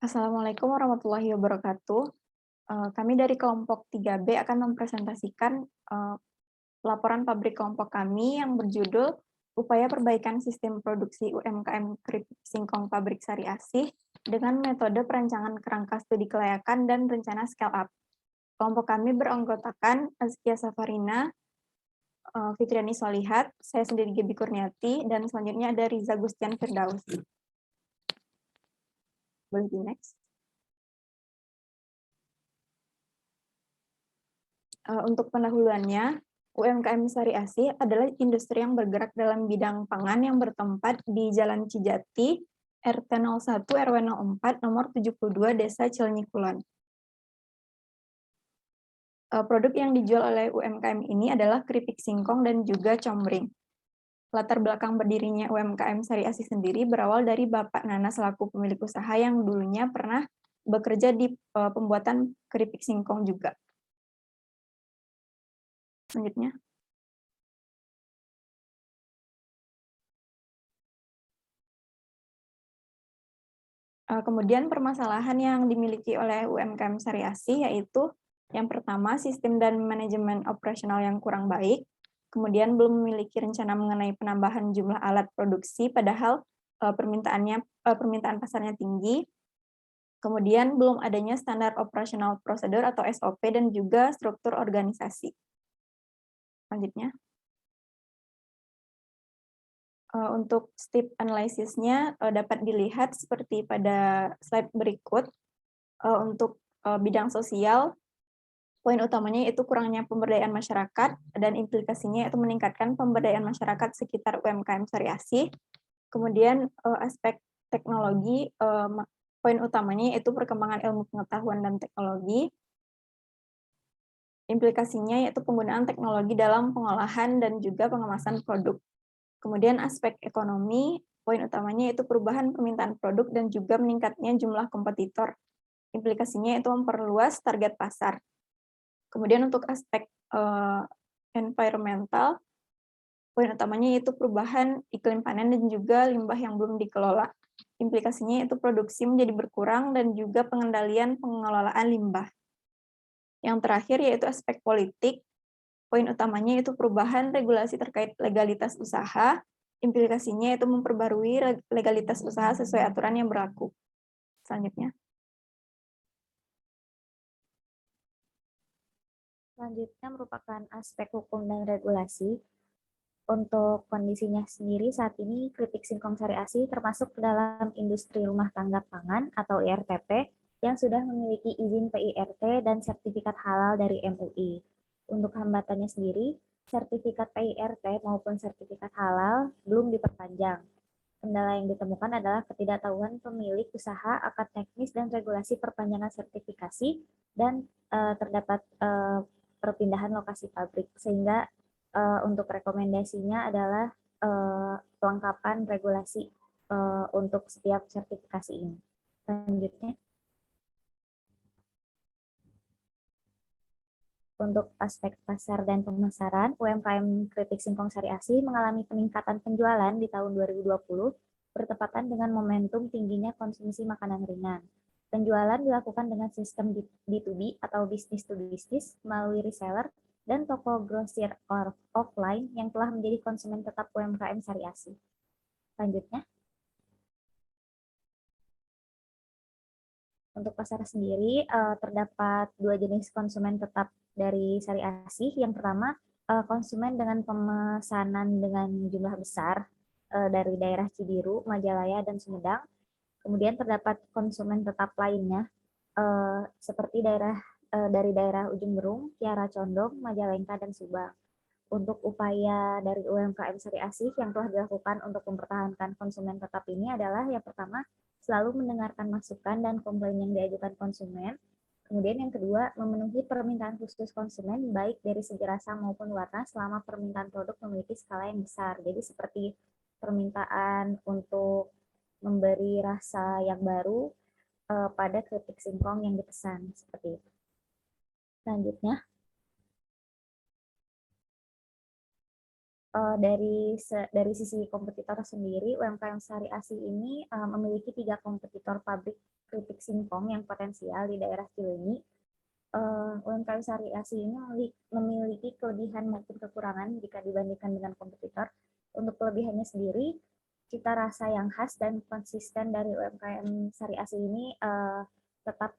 Assalamualaikum warahmatullahi wabarakatuh. Kami dari kelompok 3B akan mempresentasikan laporan pabrik kelompok kami yang berjudul Upaya Perbaikan Sistem Produksi UMKM Keripik Singkong Pabrik Sari Asih dengan metode perancangan kerangka studi kelayakan dan rencana scale up. Kelompok kami beranggotakan Azkia Safarina, Fitriani Solihat, saya sendiri Gebi Kurniati, dan selanjutnya ada Riza Gustian Firdaus. Boleh di next. Untuk pendahuluannya, UMKM Sari Asih adalah industri yang bergerak dalam bidang pangan yang bertempat di Jalan Cijati, RT 01 RW 04 nomor 72 Desa Cilenyi Kulon. Produk yang dijual oleh UMKM ini adalah keripik singkong dan juga combreng. Latar belakang berdirinya UMKM Sari Asih sendiri berawal dari Bapak Nana selaku pemilik usaha yang dulunya pernah bekerja di pembuatan keripik singkong juga. Selanjutnya. Kemudian permasalahan yang dimiliki oleh UMKM Sari Asih yaitu yang pertama sistem dan manajemen operasional yang kurang baik, kemudian belum memiliki rencana mengenai penambahan jumlah alat produksi padahal permintaan pasarnya tinggi, kemudian belum adanya standar operasional prosedur atau SOP dan juga struktur organisasi. Selanjutnya. Untuk step analisisnya dapat dilihat seperti pada slide berikut. Untuk bidang sosial, poin utamanya yaitu kurangnya pemberdayaan masyarakat dan implikasinya yaitu meningkatkan pemberdayaan masyarakat sekitar UMKM Sari Asih. Kemudian aspek teknologi, poin utamanya yaitu perkembangan ilmu pengetahuan dan teknologi. Implikasinya yaitu penggunaan teknologi dalam pengolahan dan juga pengemasan produk. Kemudian aspek ekonomi, poin utamanya yaitu perubahan permintaan produk dan juga meningkatnya jumlah kompetitor. Implikasinya itu memperluas target pasar. Kemudian untuk aspek environmental, poin utamanya yaitu perubahan iklim panen dan juga limbah yang belum dikelola. Implikasinya yaitu produksi menjadi berkurang dan juga pengendalian pengelolaan limbah. Yang terakhir yaitu aspek politik, poin utamanya yaitu perubahan regulasi terkait legalitas usaha. Implikasinya yaitu memperbarui legalitas usaha sesuai aturan yang berlaku. Selanjutnya. Selanjutnya merupakan aspek hukum dan regulasi. Untuk kondisinya sendiri saat ini keripik singkong Sari Asih termasuk dalam industri rumah tangga pangan atau IRTP yang sudah memiliki izin PIRT dan sertifikat halal dari MUI. Untuk hambatannya sendiri, sertifikat PIRT maupun sertifikat halal belum diperpanjang. Kendala yang ditemukan adalah ketidaktahuan pemilik usaha akan teknis dan regulasi perpanjangan sertifikasi dan terdapat perpindahan lokasi pabrik, sehingga untuk rekomendasinya adalah kelengkapan regulasi untuk setiap sertifikasi ini. Selanjutnya, untuk aspek pasar dan pemasaran, UMKM keripik singkong Sari Asih mengalami peningkatan penjualan di tahun 2020 bertepatan dengan momentum tingginya konsumsi makanan ringan. Penjualan dilakukan dengan sistem B2B atau business to business melalui reseller dan toko grosir offline yang telah menjadi konsumen tetap UMKM Sari Asih. Selanjutnya, untuk pasar sendiri terdapat dua jenis konsumen tetap dari Sari Asih. Yang pertama, konsumen dengan pemesanan dengan jumlah besar dari daerah Cibiru, Majalaya, dan Sumedang. Kemudian terdapat konsumen tetap lainnya seperti dari daerah Ujung Berung, Kiara Condong, Majalengka, dan Subang. Untuk upaya dari UMKM Sari Asih yang telah dilakukan untuk mempertahankan konsumen tetap ini adalah yang pertama, selalu mendengarkan masukan dan komplain yang diajukan konsumen. Kemudian yang kedua, memenuhi permintaan khusus konsumen baik dari segi rasa maupun warna selama permintaan produk memiliki skala yang besar. Jadi seperti permintaan untuk memberi rasa yang baru pada keripik singkong yang dipesan seperti itu. Selanjutnya, dari sisi kompetitor sendiri, UMKM Sari Asih ini memiliki 3 kompetitor pabrik keripik singkong yang potensial di daerah Cileunyi, UMKM Sari Asi ini memiliki kelebihan maupun kekurangan jika dibandingkan dengan kompetitor. Untuk kelebihannya sendiri, cita rasa yang khas dan konsisten dari UMKM Sari Asi ini tetap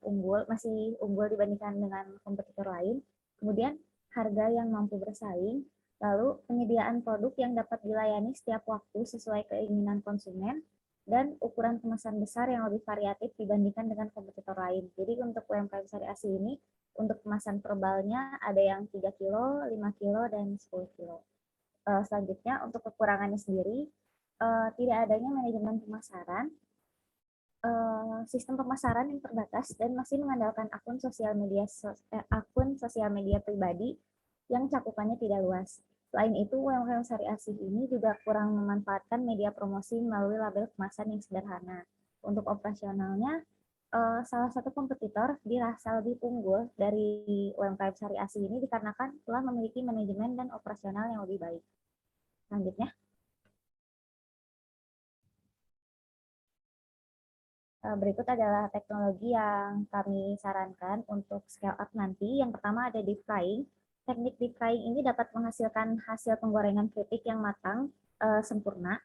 masih unggul dibandingkan dengan kompetitor lain. Kemudian harga yang mampu bersaing, lalu penyediaan produk yang dapat dilayani setiap waktu sesuai keinginan konsumen, dan ukuran kemasan besar yang lebih variatif dibandingkan dengan kompetitor lain. Jadi untuk UMKM Sari Asi ini, untuk kemasan perbalnya ada yang 3 kilo, 5 kilo, dan 10 kilo. Selanjutnya untuk kekurangannya sendiri, tidak adanya manajemen pemasaran, sistem pemasaran yang terbatas dan masih mengandalkan akun sosial media pribadi yang cakupannya tidak luas. Selain itu, UMKM Sari Asih ini juga kurang memanfaatkan media promosi melalui label kemasan yang sederhana. Untuk operasionalnya, salah satu kompetitor dirasa lebih unggul dari UMKM Sari Asih ini dikarenakan telah memiliki manajemen dan operasional yang lebih baik. Selanjutnya, berikut adalah teknologi yang kami sarankan untuk scale up nanti. Yang pertama ada deep frying. Teknik deep frying ini dapat menghasilkan hasil penggorengan keripik yang matang, sempurna,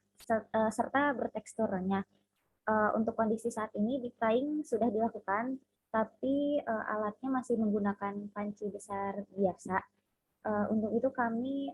serta bertekstur renyah. Untuk kondisi saat ini, deep frying sudah dilakukan, tapi alatnya masih menggunakan panci besar biasa. Untuk itu kami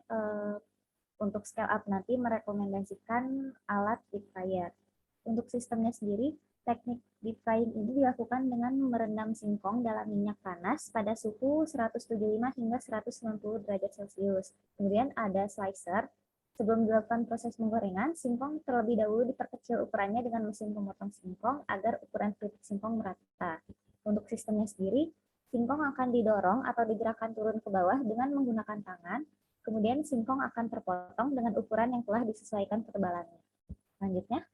untuk scale up nanti merekomendasikan alat deep fryer. Untuk sistemnya sendiri, teknik deep frying ini dilakukan dengan merendam singkong dalam minyak panas pada suhu 175 hingga 190 derajat Celcius. Kemudian ada slicer. Sebelum dilakukan proses penggorengan, singkong terlebih dahulu diperkecil ukurannya dengan mesin pemotong singkong agar ukuran keripik singkong merata. Untuk sistemnya sendiri, singkong akan didorong atau digerakkan turun ke bawah dengan menggunakan tangan. Kemudian singkong akan terpotong dengan ukuran yang telah disesuaikan ketebalannya. Selanjutnya,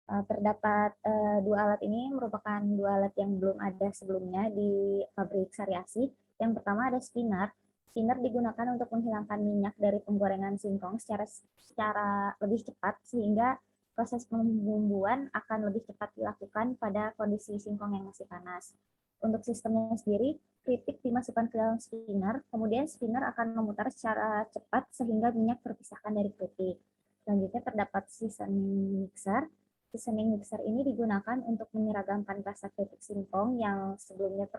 terdapat dua alat ini merupakan dua alat yang belum ada sebelumnya di pabrik Sari Asih. Yang pertama ada spinner. Spinner digunakan untuk menghilangkan minyak dari penggorengan singkong secara lebih cepat sehingga proses pembumbuan akan lebih cepat dilakukan pada kondisi singkong yang masih panas. Untuk sistemnya sendiri, keripik dimasukkan ke dalam spinner, kemudian spinner akan memutar secara cepat sehingga minyak terpisahkan dari keripik. Selanjutnya terdapat seasoning mixer. Seasoning mixer ini digunakan untuk menyeragamkan rasa keripik singkong yang sebelumnya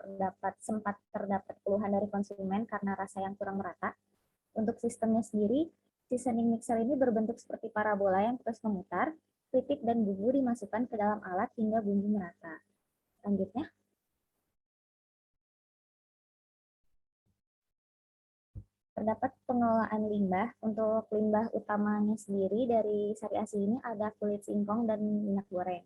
sempat terdapat keluhan dari konsumen karena rasa yang kurang merata. Untuk sistemnya sendiri, seasoning mixer ini berbentuk seperti parabola yang terus memutar, keripik dan bumbu dimasukkan ke dalam alat hingga bumbu merata. Selanjutnya, terdapat pengelolaan limbah. Untuk limbah utamanya sendiri dari Sari Asih ini ada kulit singkong dan minyak goreng.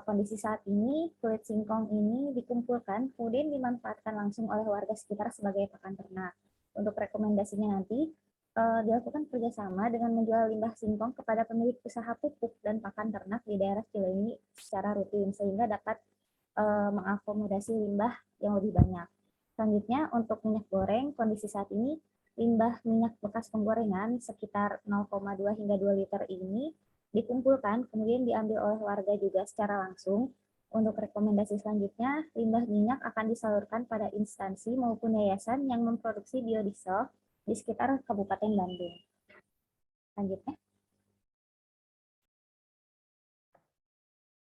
Kondisi saat ini, kulit singkong ini dikumpulkan, kemudian dimanfaatkan langsung oleh warga sekitar sebagai pakan ternak. Untuk rekomendasinya nanti, dilakukan kerjasama dengan menjual limbah singkong kepada pemilik usaha pupuk dan pakan ternak di daerah Cileunyi secara rutin, sehingga dapat mengakomodasi limbah yang lebih banyak. Selanjutnya, untuk minyak goreng, kondisi saat ini, limbah minyak bekas penggorengan sekitar 0,2 hingga 2 liter ini dikumpulkan, kemudian diambil oleh warga juga secara langsung. Untuk rekomendasi selanjutnya, limbah minyak akan disalurkan pada instansi maupun yayasan yang memproduksi biodiesel di sekitar Kabupaten Bandung. Selanjutnya.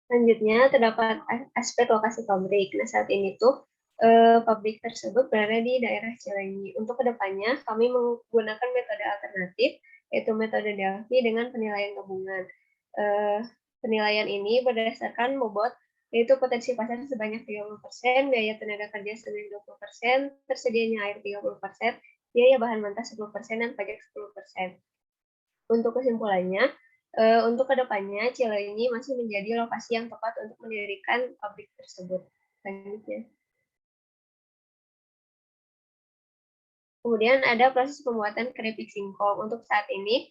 Selanjutnya terdapat aspek lokasi pabrik. Nah, saat ini tuh pabrik tersebut berada di daerah Cileunyi. Untuk kedepannya, kami menggunakan metode alternatif, yaitu metode Delphi dengan penilaian gabungan. Penilaian ini berdasarkan bobot, yaitu potensi pasar sebanyak 30%, biaya tenaga kerja sebanyak 20%, tersedianya air 30%, biaya bahan mentah 10%, dan pajak 10%. Untuk kesimpulannya, untuk kedepannya, Cileunyi masih menjadi lokasi yang tepat untuk mendirikan pabrik tersebut. Selanjutnya. Kemudian ada proses pembuatan keripik singkong. Untuk saat ini,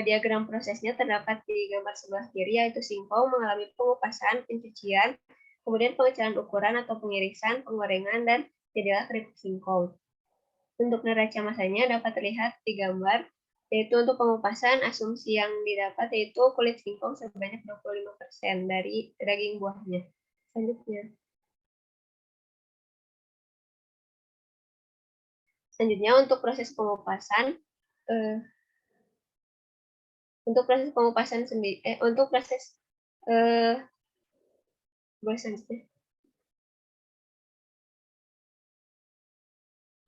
diagram prosesnya terdapat di gambar sebelah kiri, yaitu singkong mengalami pengupasan, pencucian, kemudian pengecilan ukuran atau pengirisan, penggorengan, dan jadilah keripik singkong. Untuk neraca masanya dapat terlihat di gambar Yaitu untuk pengupasan, asumsi yang didapat yaitu kulit singkong sebanyak 25% dari daging buahnya. Selanjutnya untuk proses pengupasan, sendiri, untuk proses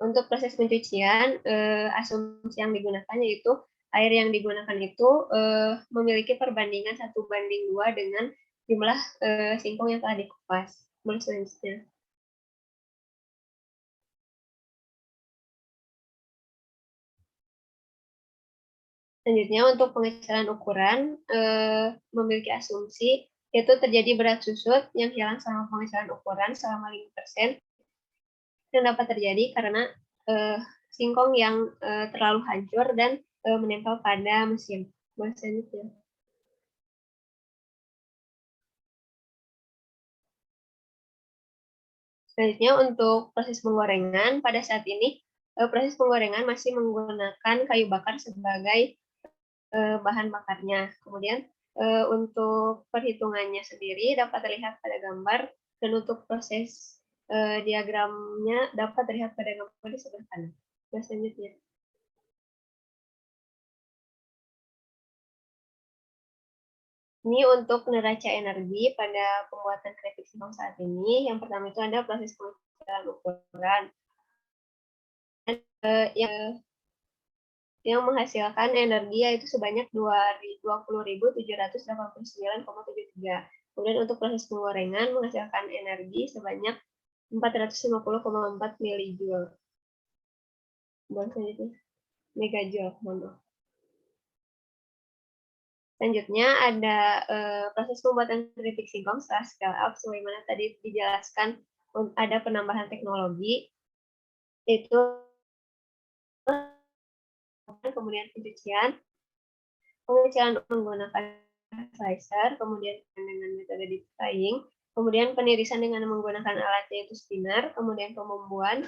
untuk proses pencucian, asumsi yang digunakan yaitu air yang digunakan itu memiliki perbandingan 1:2 dengan jumlah singkong yang telah dikupas. Selanjutnya. Selanjutnya untuk pengecilan ukuran memiliki asumsi yaitu terjadi berat susut yang hilang selama pengecilan ukuran selama 5%, yang dapat terjadi karena singkong yang terlalu hancur dan menempel pada mesin. Selanjutnya. Selanjutnya untuk proses penggorengan, pada saat ini proses penggorengan masih menggunakan kayu bakar sebagai bahan bakarnya. Kemudian untuk perhitungannya sendiri dapat terlihat pada gambar, dan untuk proses diagramnya dapat terlihat pada gambar di sebelah kanan. Selanjutnya. Ini untuk neraca energi pada pembuatan keripik singkong saat ini. Yang pertama itu ada proses pengecilan ukuran yang menghasilkan energi yaitu sebanyak 20.789,73. Kemudian untuk proses penggorengan menghasilkan energi sebanyak 450,4 milijoule. Megajoule. Selanjutnya ada proses pembuatan keripik singkong setelah scale up, sebagaimana tadi dijelaskan ada penambahan teknologi, yaitu kemudian pengecilan menggunakan slicer, kemudian dengan metode deep frying, kemudian penirisan dengan menggunakan alat yaitu spinner, kemudian pembumbuan,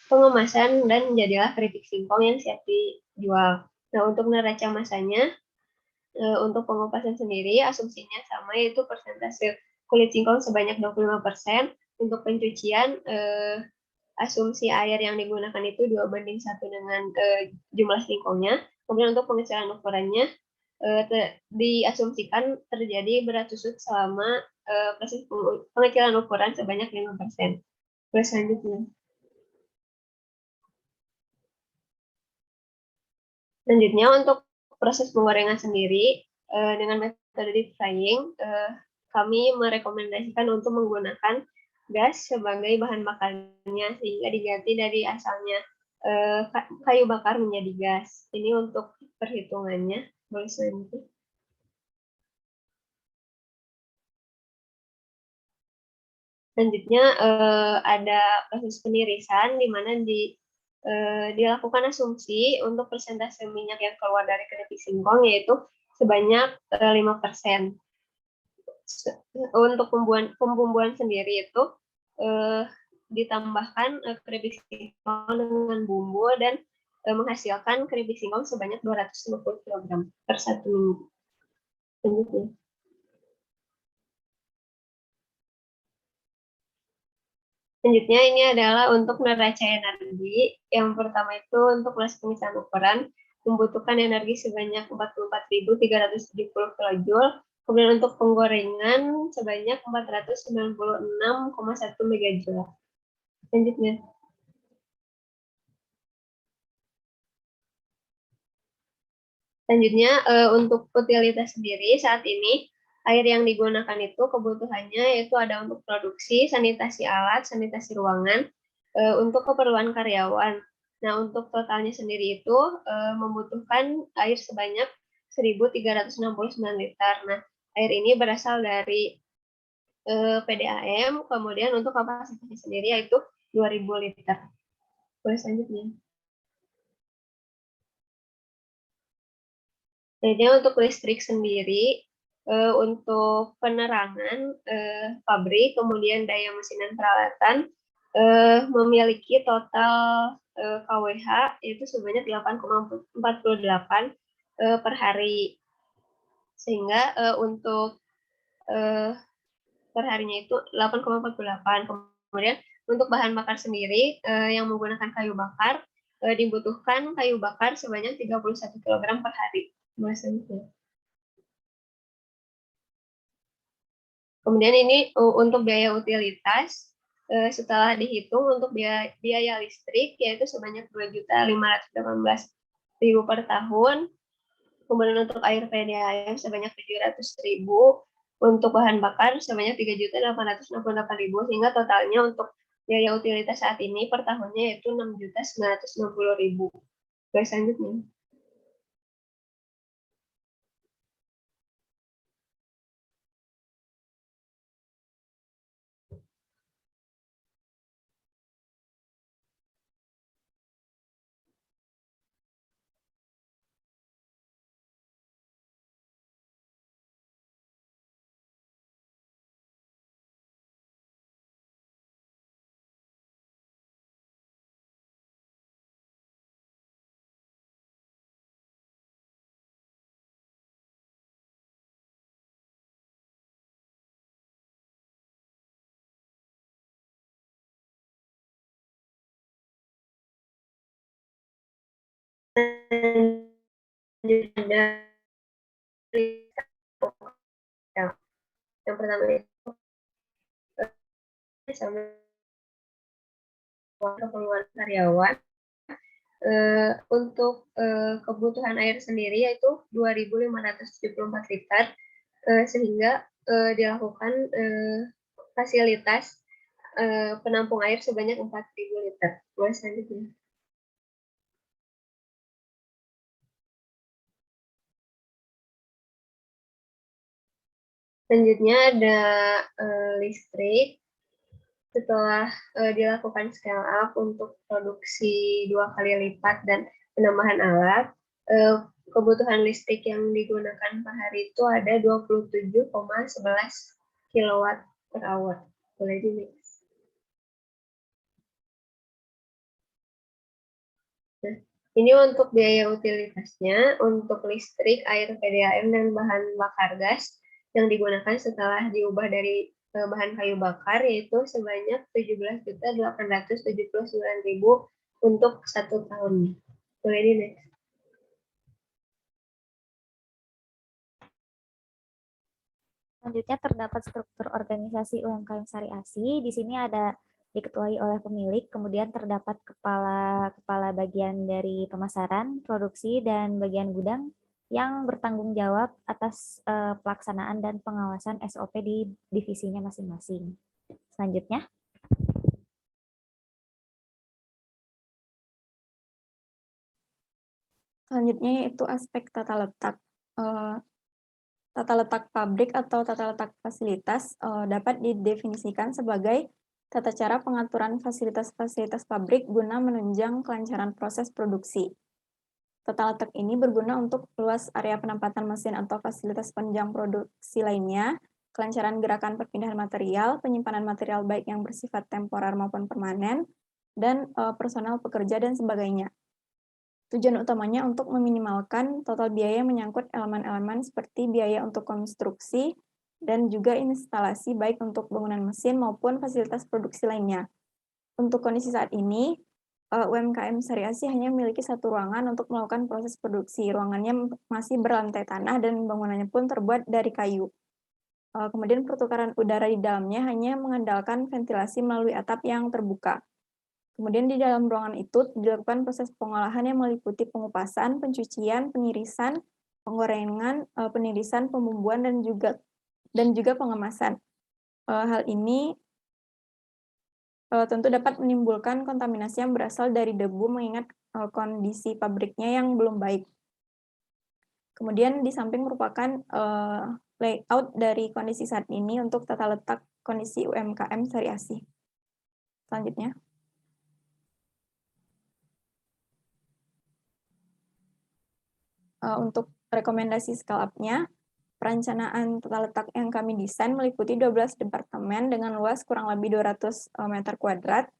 pengemasan, dan jadilah keripik singkong yang siap dijual. Nah, untuk neraca masanya, untuk pengupasan sendiri asumsinya sama, yaitu persentase kulit singkong sebanyak 25%. Untuk pencucian asumsi air yang digunakan itu 2:1 dengan jumlah singkongnya. Kemudian untuk pengecilan ukurannya diasumsikan terjadi berat susut selama proses pengecilan ukuran sebanyak 5%. Selanjutnya. Selanjutnya untuk proses penggorengan sendiri dengan metode deep frying, kami merekomendasikan untuk menggunakan gas sebagai bahan bakarnya sehingga diganti dari asalnya kayu bakar menjadi gas. Ini untuk perhitungannya. Boleh selanjutnya. Selanjutnya ada proses penirisan di mana dilakukan asumsi untuk persentase minyak yang keluar dari keripik singkong yaitu sebanyak 5%. Untuk pembumbuan sendiri itu ditambahkan keripik singkong dengan bumbu dan menghasilkan keripik singkong sebanyak 250 kg per 1 minggu. Selanjutnya. Selanjutnya ini adalah untuk neraca energi. Yang pertama itu untuk proses pemisahan ukuran membutuhkan energi sebanyak 44.370 kilojoule. Kemudian untuk penggorengan sebanyak 496,1 megajoule. Selanjutnya. Selanjutnya untuk utilitas sendiri saat ini air yang digunakan itu kebutuhannya yaitu ada untuk produksi, sanitasi alat, sanitasi ruangan, untuk keperluan karyawan. Nah, untuk totalnya sendiri itu membutuhkan air sebanyak 1.369 liter. Nah, air ini berasal dari PDAM, kemudian untuk kapasitasnya sendiri yaitu 2.000 liter. Boleh selanjutnya. Jadi untuk listrik sendiri, untuk penerangan pabrik, kemudian daya mesin dan peralatan memiliki total KWH yaitu sebanyak 8,48 per hari. Sehingga untuk per harinya itu 8,48. Kemudian untuk bahan bakar sendiri yang menggunakan kayu bakar dibutuhkan kayu bakar sebanyak 31 kg per hari. Kemudian ini untuk biaya utilitas setelah dihitung untuk biaya listrik yaitu sebanyak 2.518.000 per tahun. Kemudian untuk air PDAM sebanyak 700.000, untuk bahan bakar sebanyak 3.868.000, sehingga totalnya untuk biaya utilitas saat ini per tahunnya yaitu 6.960.000. Baik, selanjutnya. Yang pertama itu sama pengeluaran karyawan. Untuk kebutuhan air sendiri yaitu 2.574 liter, sehingga dilakukan fasilitas penampung air sebanyak 4.000 liter. Selanjutnya. Selanjutnya ada listrik. Setelah dilakukan scale up untuk produksi 2 kali lipat dan penambahan alat, kebutuhan listrik yang digunakan per hari itu ada 27,11 kilowatt per hour. Boleh di-mix. Nah, ini untuk biaya utilitasnya, untuk listrik, air PDAM, dan bahan bakar gas yang digunakan setelah diubah dari bahan kayu bakar yaitu sebanyak 17.879.000 untuk 1 tahunnya. Boleh di next. Selanjutnya terdapat struktur organisasi UMKM Syariah ASI. Di sini ada diketuai oleh pemilik, kemudian terdapat kepala bagian dari pemasaran, produksi, dan bagian gudang yang bertanggung jawab atas pelaksanaan dan pengawasan SOP di divisinya masing-masing. Selanjutnya. Selanjutnya yaitu aspek tata letak. Tata letak pabrik atau tata letak fasilitas dapat didefinisikan sebagai tata cara pengaturan fasilitas-fasilitas pabrik guna menunjang kelancaran proses produksi. Tata letak ini berguna untuk luas area penempatan mesin atau fasilitas penunjang produksi lainnya, kelancaran gerakan perpindahan material, penyimpanan material baik yang bersifat temporer maupun permanen, dan personal pekerja dan sebagainya. Tujuan utamanya untuk meminimalkan total biaya menyangkut elemen-elemen seperti biaya untuk konstruksi dan juga instalasi baik untuk bangunan mesin maupun fasilitas produksi lainnya. Untuk kondisi saat ini, UMKM Syariah ASI hanya memiliki satu ruangan untuk melakukan proses produksi. Ruangannya masih berlantai tanah dan bangunannya pun terbuat dari kayu. Kemudian pertukaran udara di dalamnya hanya mengandalkan ventilasi melalui atap yang terbuka. Kemudian di dalam ruangan itu dilakukan proses pengolahan yang meliputi pengupasan, pencucian, penirisan, penggorengan, penirisan, pembumbuan, dan juga pengemasan. Hal ini tentu dapat menimbulkan kontaminasi yang berasal dari debu mengingat kondisi pabriknya yang belum baik. Kemudian di samping merupakan layout dari kondisi saat ini untuk tata letak kondisi UMKM Syariah ASI. Selanjutnya. Untuk rekomendasi scale up-nya, perencanaan tata letak yang kami desain meliputi 12 departemen dengan luas kurang lebih 200 meter kuadrat.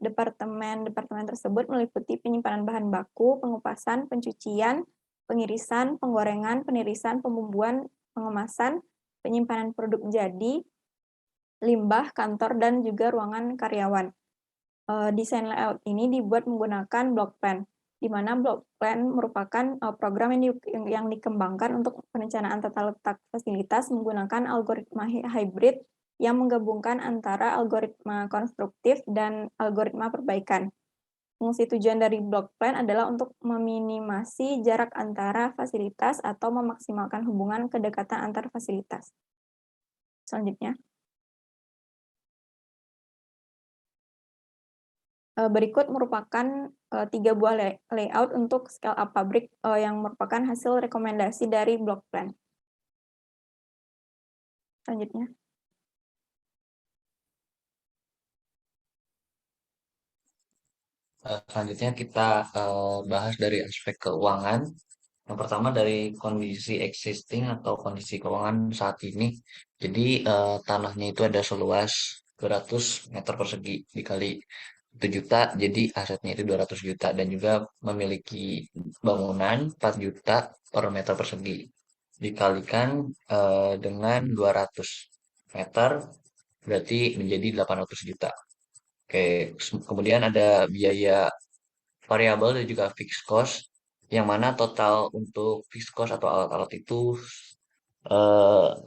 Departemen tersebut meliputi penyimpanan bahan baku, pengupasan, pencucian, pengirisan, penggorengan, penirisan, pembumbuan, pengemasan, penyimpanan produk jadi, limbah, kantor, dan juga ruangan karyawan. Desain layout ini dibuat menggunakan block plan, di mana block plan merupakan program yang dikembangkan untuk perencanaan tata letak fasilitas menggunakan algoritma hybrid yang menggabungkan antara algoritma konstruktif dan algoritma perbaikan. Fungsi tujuan dari block plan adalah untuk meminimasi jarak antara fasilitas atau memaksimalkan hubungan kedekatan antar fasilitas. Selanjutnya. Berikut merupakan 3 buah layout untuk scale up pabrik yang merupakan hasil rekomendasi dari block plan. Selanjutnya. Selanjutnya kita bahas dari aspek keuangan. Yang pertama dari kondisi existing atau kondisi keuangan saat ini. Jadi tanahnya itu ada seluas 200 meter persegi dikali 1 juta, jadi asetnya itu 200 juta dan juga memiliki bangunan 4 juta per meter persegi. Dikalikan dengan 200 meter berarti menjadi 800 juta. Oke, kemudian ada biaya variabel dan juga fixed cost, yang mana total untuk fixed cost atau alat-alat itu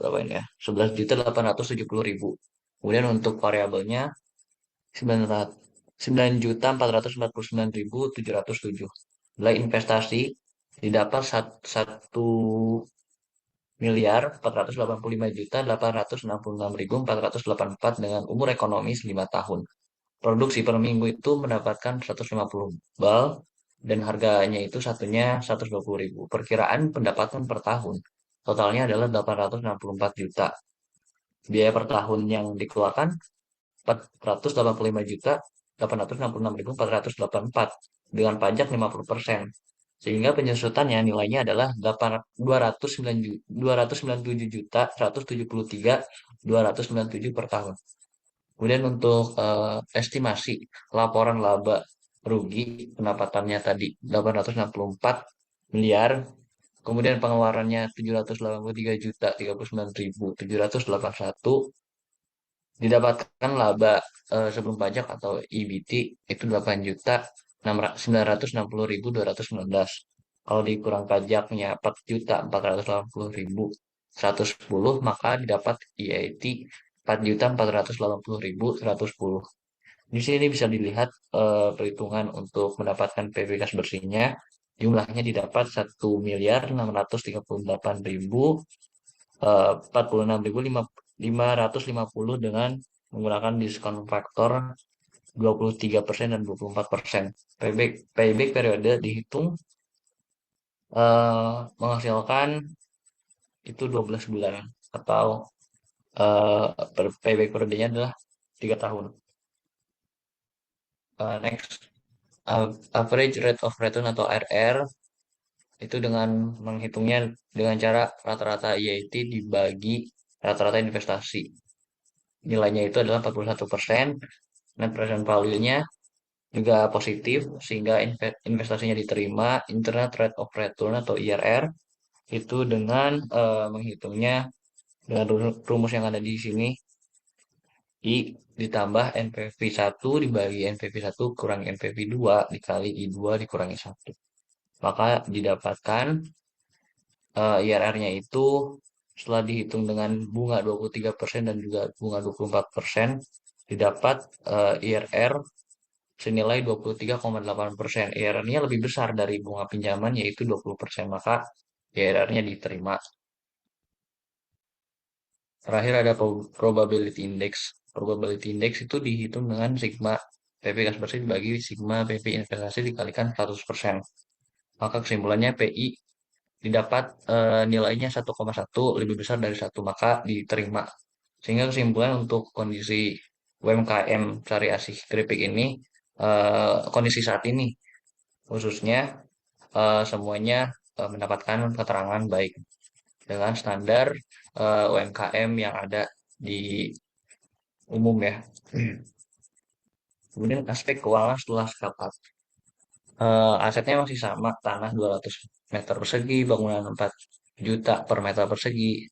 berapa ini ya? 11.870.000. Kemudian untuk variabelnya 9.449.707. Nilai investasi didapat 1.485.866.484 dengan umur ekonomis 5 tahun. Produksi per minggu itu mendapatkan 150 bal dan harganya itu satunya 120.000. Perkiraan pendapatan per tahun totalnya adalah 864 juta. Biaya per tahun yang dikeluarkan 485 juta 866.484 dengan pajak 50%. Sehingga penyusutannya nilainya adalah 297 juta 173.297 per tahun. Kemudian untuk estimasi laporan laba rugi pendapatannya tadi 864 miliar, kemudian pengeluarannya 783 juta 39.781, didapatkan laba sebelum pajak atau EBT itu 8 juta 960.219. Kalau dikurang pajaknya 4 juta 480.110, maka didapat EAT 4.480.110. Di sini bisa dilihat perhitungan untuk mendapatkan PB kas bersihnya. Jumlahnya didapat 1.436.550 dengan menggunakan diskon faktor 23% dan 24%. Payback periode dihitung menghasilkan itu 12 bulan atau payback periodenya adalah 3 tahun. Next, average rate of return atau RR itu dengan menghitungnya dengan cara rata-rata EAT dibagi rata-rata investasi. Nilainya itu adalah 41%, net present value-nya juga positif sehingga investasinya diterima. Internal rate of return atau IRR itu dengan menghitungnya dengan rumus yang ada di sini, I ditambah NPV 1 dibagi NPV 1 kurang NPV 2 dikali I2 dikurangi 1. Maka didapatkan IRR-nya itu setelah dihitung dengan bunga 23% dan juga bunga 24%, didapat IRR senilai 23,8%. IRR-nya lebih besar dari bunga pinjaman yaitu 20%, maka IRR-nya diterima. Terakhir ada probability index. Probability index itu dihitung dengan sigma PP kas bersih dibagi sigma PP investasi dikalikan 100%. Maka kesimpulannya PI didapat nilainya 1,1 lebih besar dari 1, maka diterima. Sehingga kesimpulan untuk kondisi UMKM Sari Asih Keripik ini, kondisi saat ini khususnya semuanya mendapatkan keterangan baik dengan standar UMKM yang ada di umum ya. Kemudian aspek keuangan setelah scale up. Asetnya masih sama, tanah 200 meter persegi, bangunan 4 juta per meter persegi.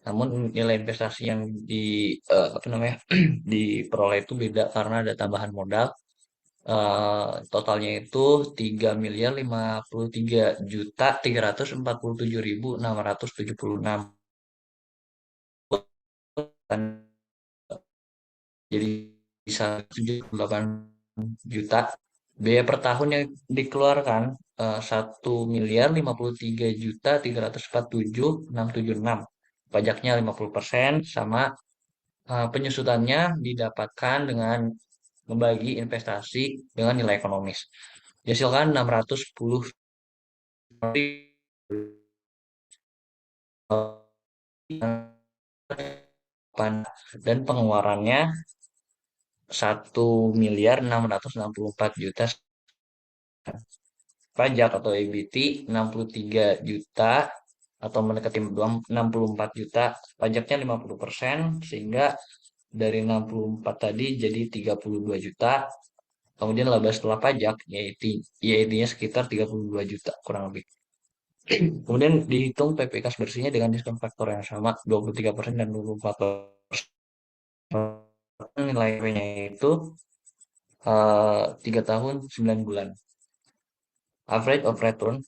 Namun nilai investasi yang apa namanya diperoleh itu beda karena ada tambahan modal. Totalnya itu 3.053.347.676. Jadi bisa 78 juta. Biaya per tahun yang dikeluarkan 1.053.347.676. Pajaknya 50% sama penyusutannya didapatkan dengan membagi investasi dengan nilai ekonomis. Dihasilkan 610 dan pengeluarannya 1.664.000.000. Pajak atau EBT 63 juta atau mendekati 64 juta. Pajaknya 50% sehingga dari 64 tadi jadi 32 juta. Kemudian laba setelah pajak yaitu sekitar 32 juta kurang lebih. Kemudian dihitung PP kas bersihnya dengan diskon faktor yang sama 23% dan 24%. Nilai PP-nya itu 3 tahun 9 bulan. Average of return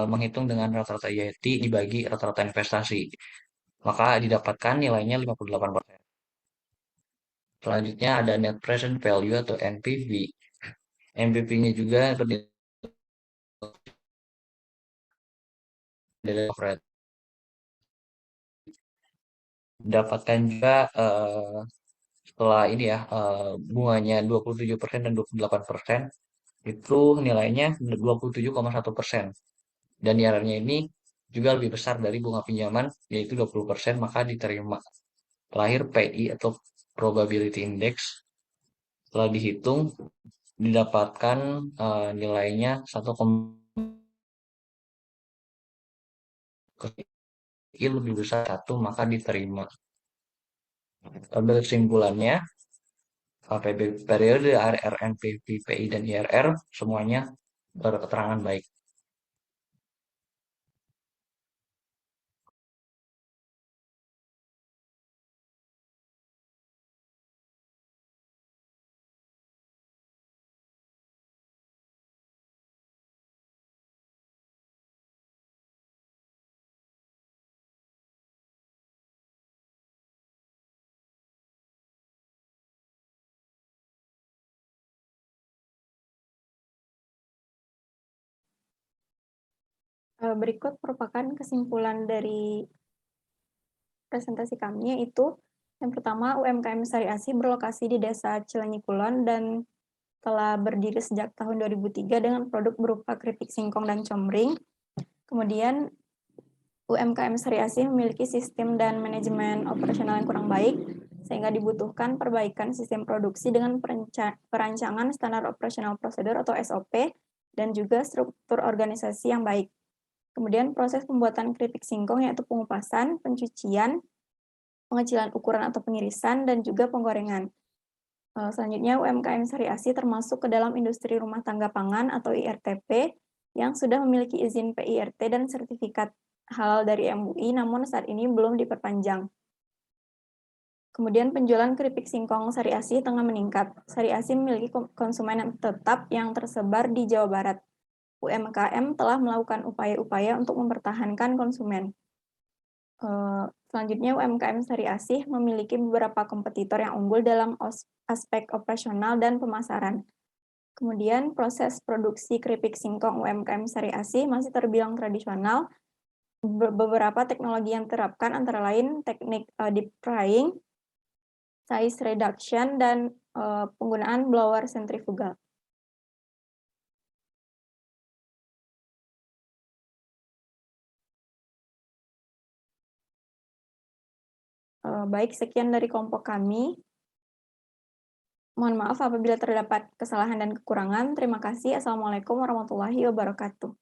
menghitung dengan rata-rata IIT dibagi rata-rata investasi. Maka didapatkan nilainya 58%. Selanjutnya ada net present value atau NPV. NPV-nya juga berdasarkan rate. Dapatkan juga setelah ini ya bunganya 27% dan 28%, itu nilainya 27,1%. Dan IRR-nya ini juga lebih besar dari bunga pinjaman yaitu 20%, maka diterima. Terakhir PI atau probability index setelah dihitung didapatkan nilainya 1, lebih besar 1, maka diterima. Pada kesimpulannya, periode ARR, NPV, PI, dan IRR semuanya berketerangan baik. Berikut merupakan kesimpulan dari presentasi kami, yaitu yang pertama, UMKM Sari Asih berlokasi di Desa Cilenyi Kulon dan telah berdiri sejak tahun 2003 dengan produk berupa keripik singkong dan combreng. Kemudian UMKM Sari Asih memiliki sistem dan manajemen operasional yang kurang baik, sehingga dibutuhkan perbaikan sistem produksi dengan perancangan standar operasional prosedur atau SOP, dan juga struktur organisasi yang baik. Kemudian proses pembuatan keripik singkong yaitu pengupasan, pencucian, pengecilan ukuran atau pengirisan, dan juga penggorengan. Selanjutnya, UMKM Sari Asih termasuk ke dalam industri rumah tangga pangan atau IRTP yang sudah memiliki izin PIRT dan sertifikat halal dari MUI, namun saat ini belum diperpanjang. Kemudian penjualan keripik singkong Sari Asih tengah meningkat. Sari Asih memiliki konsumen yang tetap yang tersebar di Jawa Barat. UMKM telah melakukan upaya-upaya untuk mempertahankan konsumen. Selanjutnya, UMKM Sari Asih memiliki beberapa kompetitor yang unggul dalam aspek operasional dan pemasaran. Kemudian, proses produksi keripik singkong UMKM Sari Asih masih terbilang tradisional. Beberapa teknologi yang diterapkan antara lain teknik deep frying, size reduction, dan penggunaan blower sentrifugal. Baik, sekian dari kelompok kami. Mohon maaf apabila terdapat kesalahan dan kekurangan. Terima kasih. Assalamualaikum warahmatullahi wabarakatuh.